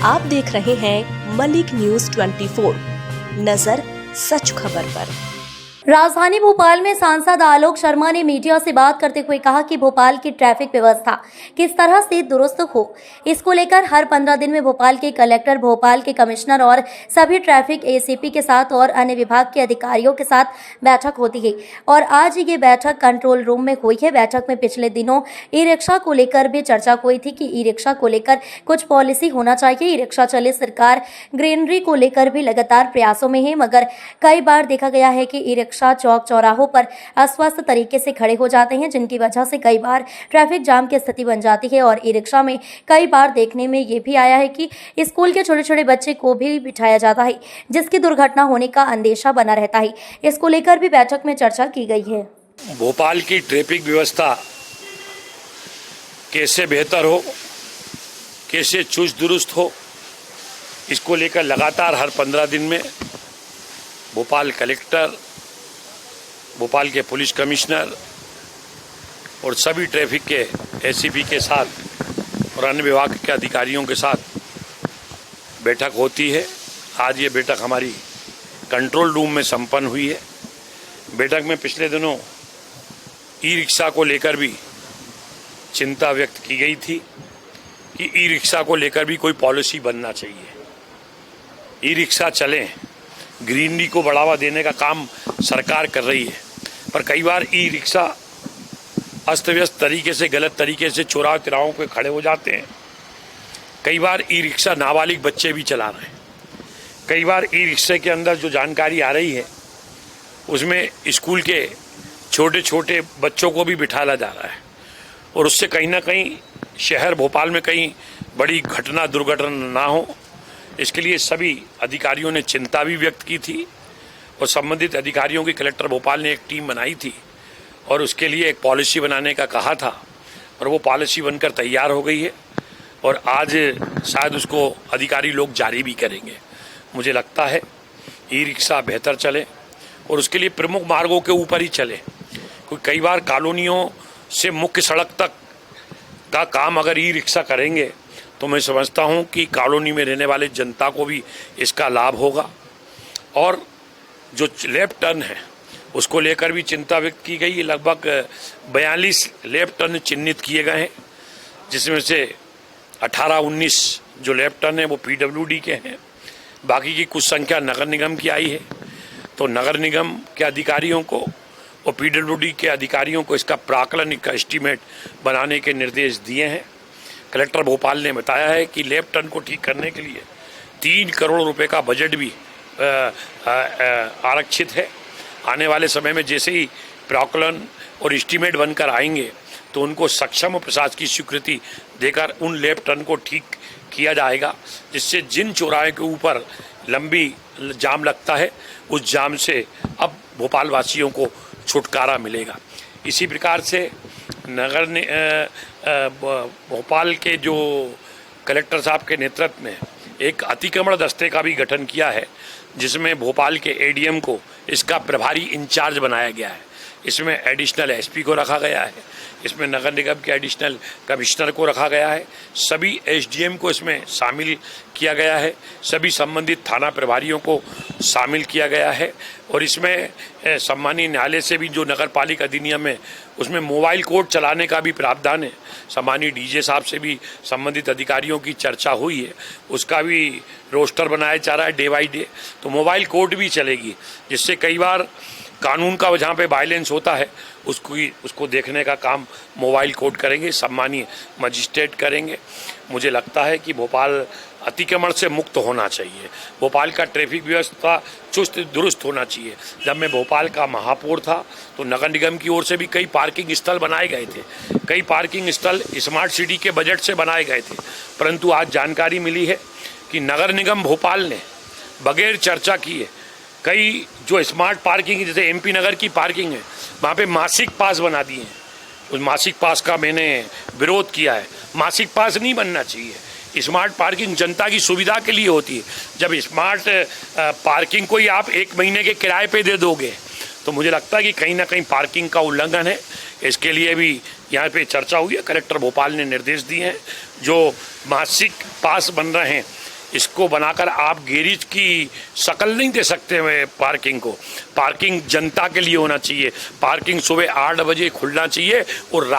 आप देख रहे हैं मलिक न्यूज 24। नजर सच खबर पर। राजधानी भोपाल में सांसद आलोक शर्मा ने मीडिया से बात करते हुए कहा कि भोपाल की ट्रैफिक व्यवस्था किस तरह से दुरुस्त हो, इसको लेकर हर 15 दिन में भोपाल के कलेक्टर, भोपाल के कमिश्नर और सभी ट्रैफिक एसीपी के साथ और अन्य विभाग के अधिकारियों के साथ बैठक होती है। और आज ये बैठक कंट्रोल रूम में हुई है। बैठक में पिछले दिनों ई रिक्शा को लेकर भी चर्चा हुई थी कि ई रिक्शा को लेकर कुछ पॉलिसी होना चाहिए। ई रिक्शा चले सरकार ग्रीनरी को लेकर भी लगातार प्रयासों में है, मगर कई बार देखा गया है कि ई रिक्शा चौक चौराहों पर अस्वस्थ तरीके से खड़े हो जाते हैं, जिनकी वजह से कई बार ट्रैफिक जाम की स्थिति बन जाती है। और ई रिक्शा में कई बार देखने में ये भी आया है कि स्कूल के छोटे छोटे बच्चे को भी बिठाया जाता है, जिसकी दुर्घटना होने का अंदेशा बना रहता है। इसको लेकर भी बैठक में चर्चा की गई है। भोपाल की ट्रैफिक व्यवस्था कैसे बेहतर हो, कैसे चुस्त दुरुस्त हो, इसको लेकर लगातार हर 15 दिन में भोपाल कलेक्टर, भोपाल के पुलिस कमिश्नर और सभी ट्रैफिक के एसीपी के साथ और अन्य विभाग के अधिकारियों के साथ बैठक होती है। आज ये बैठक हमारी कंट्रोल रूम में संपन्न हुई है। बैठक में पिछले दिनों ई रिक्शा को लेकर भी चिंता व्यक्त की गई थी कि ई रिक्शा को लेकर भी कोई पॉलिसी बनना चाहिए। ई रिक्शा चलें, ग्रीनरी को बढ़ावा देने का काम सरकार कर रही है, पर कई बार ई रिक्शा अस्त व्यस्त तरीके से, गलत तरीके से चौराहे तिराहों पे खड़े हो जाते हैं। कई बार ई रिक्शा नाबालिग बच्चे भी चला रहे हैं। कई बार ई रिक्शे के अंदर जो जानकारी आ रही है उसमें स्कूल के छोटे छोटे बच्चों को भी बिठाया जा रहा है और उससे कहीं ना कहीं शहर भोपाल में कहीं बड़ी घटना दुर्घटना ना हो, इसके लिए सभी अधिकारियों ने चिंता भी व्यक्त की थी और संबंधित अधिकारियों की कलेक्टर भोपाल ने एक टीम बनाई थी और उसके लिए एक पॉलिसी बनाने का कहा था और वो पॉलिसी बनकर तैयार हो गई है और आज शायद उसको अधिकारी लोग जारी भी करेंगे। मुझे लगता है ई रिक्शा बेहतर चले और उसके लिए प्रमुख मार्गों के ऊपर ही चले, क्योंकि कई बार कॉलोनियों से मुख्य सड़क तक का काम अगर ई रिक्शा करेंगे तो मैं समझता हूं कि कॉलोनी में रहने वाले जनता को भी इसका लाभ होगा। और जो लेफ्ट टर्न है उसको लेकर भी चिंता व्यक्त की गई है। लगभग 42 लेफ्ट टर्न चिन्हित किए गए हैं, जिसमें से 18-19 जो लेफ्ट टर्न है वो पीडब्ल्यूडी के हैं। बाकी की कुछ संख्या नगर निगम की आई है, तो नगर निगम के अधिकारियों को और पीडब्ल्यूडी के अधिकारियों को इसका प्राकलन, का एस्टीमेट बनाने के निर्देश दिए हैं। कलेक्टर भोपाल ने बताया है कि लेफ्ट टर्न को ठीक करने के लिए 3 करोड़ रुपए का बजट भी आरक्षित है। आने वाले समय में जैसे ही प्राकलन और एस्टीमेट बनकर आएंगे तो उनको सक्षम प्रशासन की स्वीकृति देकर उन लेफ्ट टर्न को ठीक किया जाएगा, जिससे जिन चौराहे के ऊपर लंबी जाम लगता है उस जाम से अब भोपाल वासियों को छुटकारा मिलेगा। इसी प्रकार से नगर ने भोपाल के जो कलेक्टर साहब के नेतृत्व में एक अतिक्रमण दस्ते का भी गठन किया है, जिसमें भोपाल के एडीएम को इसका प्रभारी इंचार्ज बनाया गया है। इसमें एडिशनल एसपी को रखा गया है, इसमें नगर निगम के एडिशनल कमिश्नर को रखा गया है, सभी एसडीएम को इसमें शामिल किया गया है, सभी संबंधित थाना प्रभारियों को शामिल किया गया है। और इसमें सम्मानीय न्यायालय से भी जो नगर पालिका अधिनियम है उसमें मोबाइल कोर्ट चलाने का भी प्रावधान है। सम्मानीय डीजे साहब से भी संबंधित अधिकारियों की चर्चा हुई है, उसका भी रोस्टर बनाया जा रहा है डे बाई डे, तो मोबाइल कोर्ट भी चलेगी, जिससे कई बार कानून का जहाँ पे वायलेंस होता है उसको देखने का काम मोबाइल कोर्ट करेंगे, सम्मानीय मजिस्ट्रेट करेंगे। मुझे लगता है कि भोपाल अतिक्रमण से मुक्त होना चाहिए, भोपाल का ट्रैफिक व्यवस्था चुस्त दुरुस्त होना चाहिए। जब मैं भोपाल का महापौर था तो नगर निगम की ओर से भी कई पार्किंग स्थल बनाए गए थे, कई पार्किंग स्थल स्मार्ट सिटी के बजट से बनाए गए थे, परंतु आज जानकारी मिली है कि नगर निगम भोपाल ने बगैर चर्चा किए कई जो स्मार्ट पार्किंग, जैसे एमपी नगर की पार्किंग है, वहाँ पे मासिक पास बना दिए हैं। उस मासिक पास का मैंने विरोध किया है। मासिक पास नहीं बनना चाहिए। स्मार्ट पार्किंग जनता की सुविधा के लिए होती है। जब स्मार्ट पार्किंग को ही आप 1 महीने के किराए पे दे दोगे तो मुझे लगता है कि कहीं ना कहीं पार्किंग का उल्लंघन है। इसके लिए भी यहाँ पे चर्चा हुई है। कलेक्टर भोपाल ने निर्देश दिए हैं, जो मासिक पास बन रहे हैं इसको बनाकर आप गैरेज की शक्ल नहीं दे सकते हैं पार्किंग को। पार्किंग जनता के लिए होना चाहिए। पार्किंग सुबह 8 बजे खुलना चाहिए और रात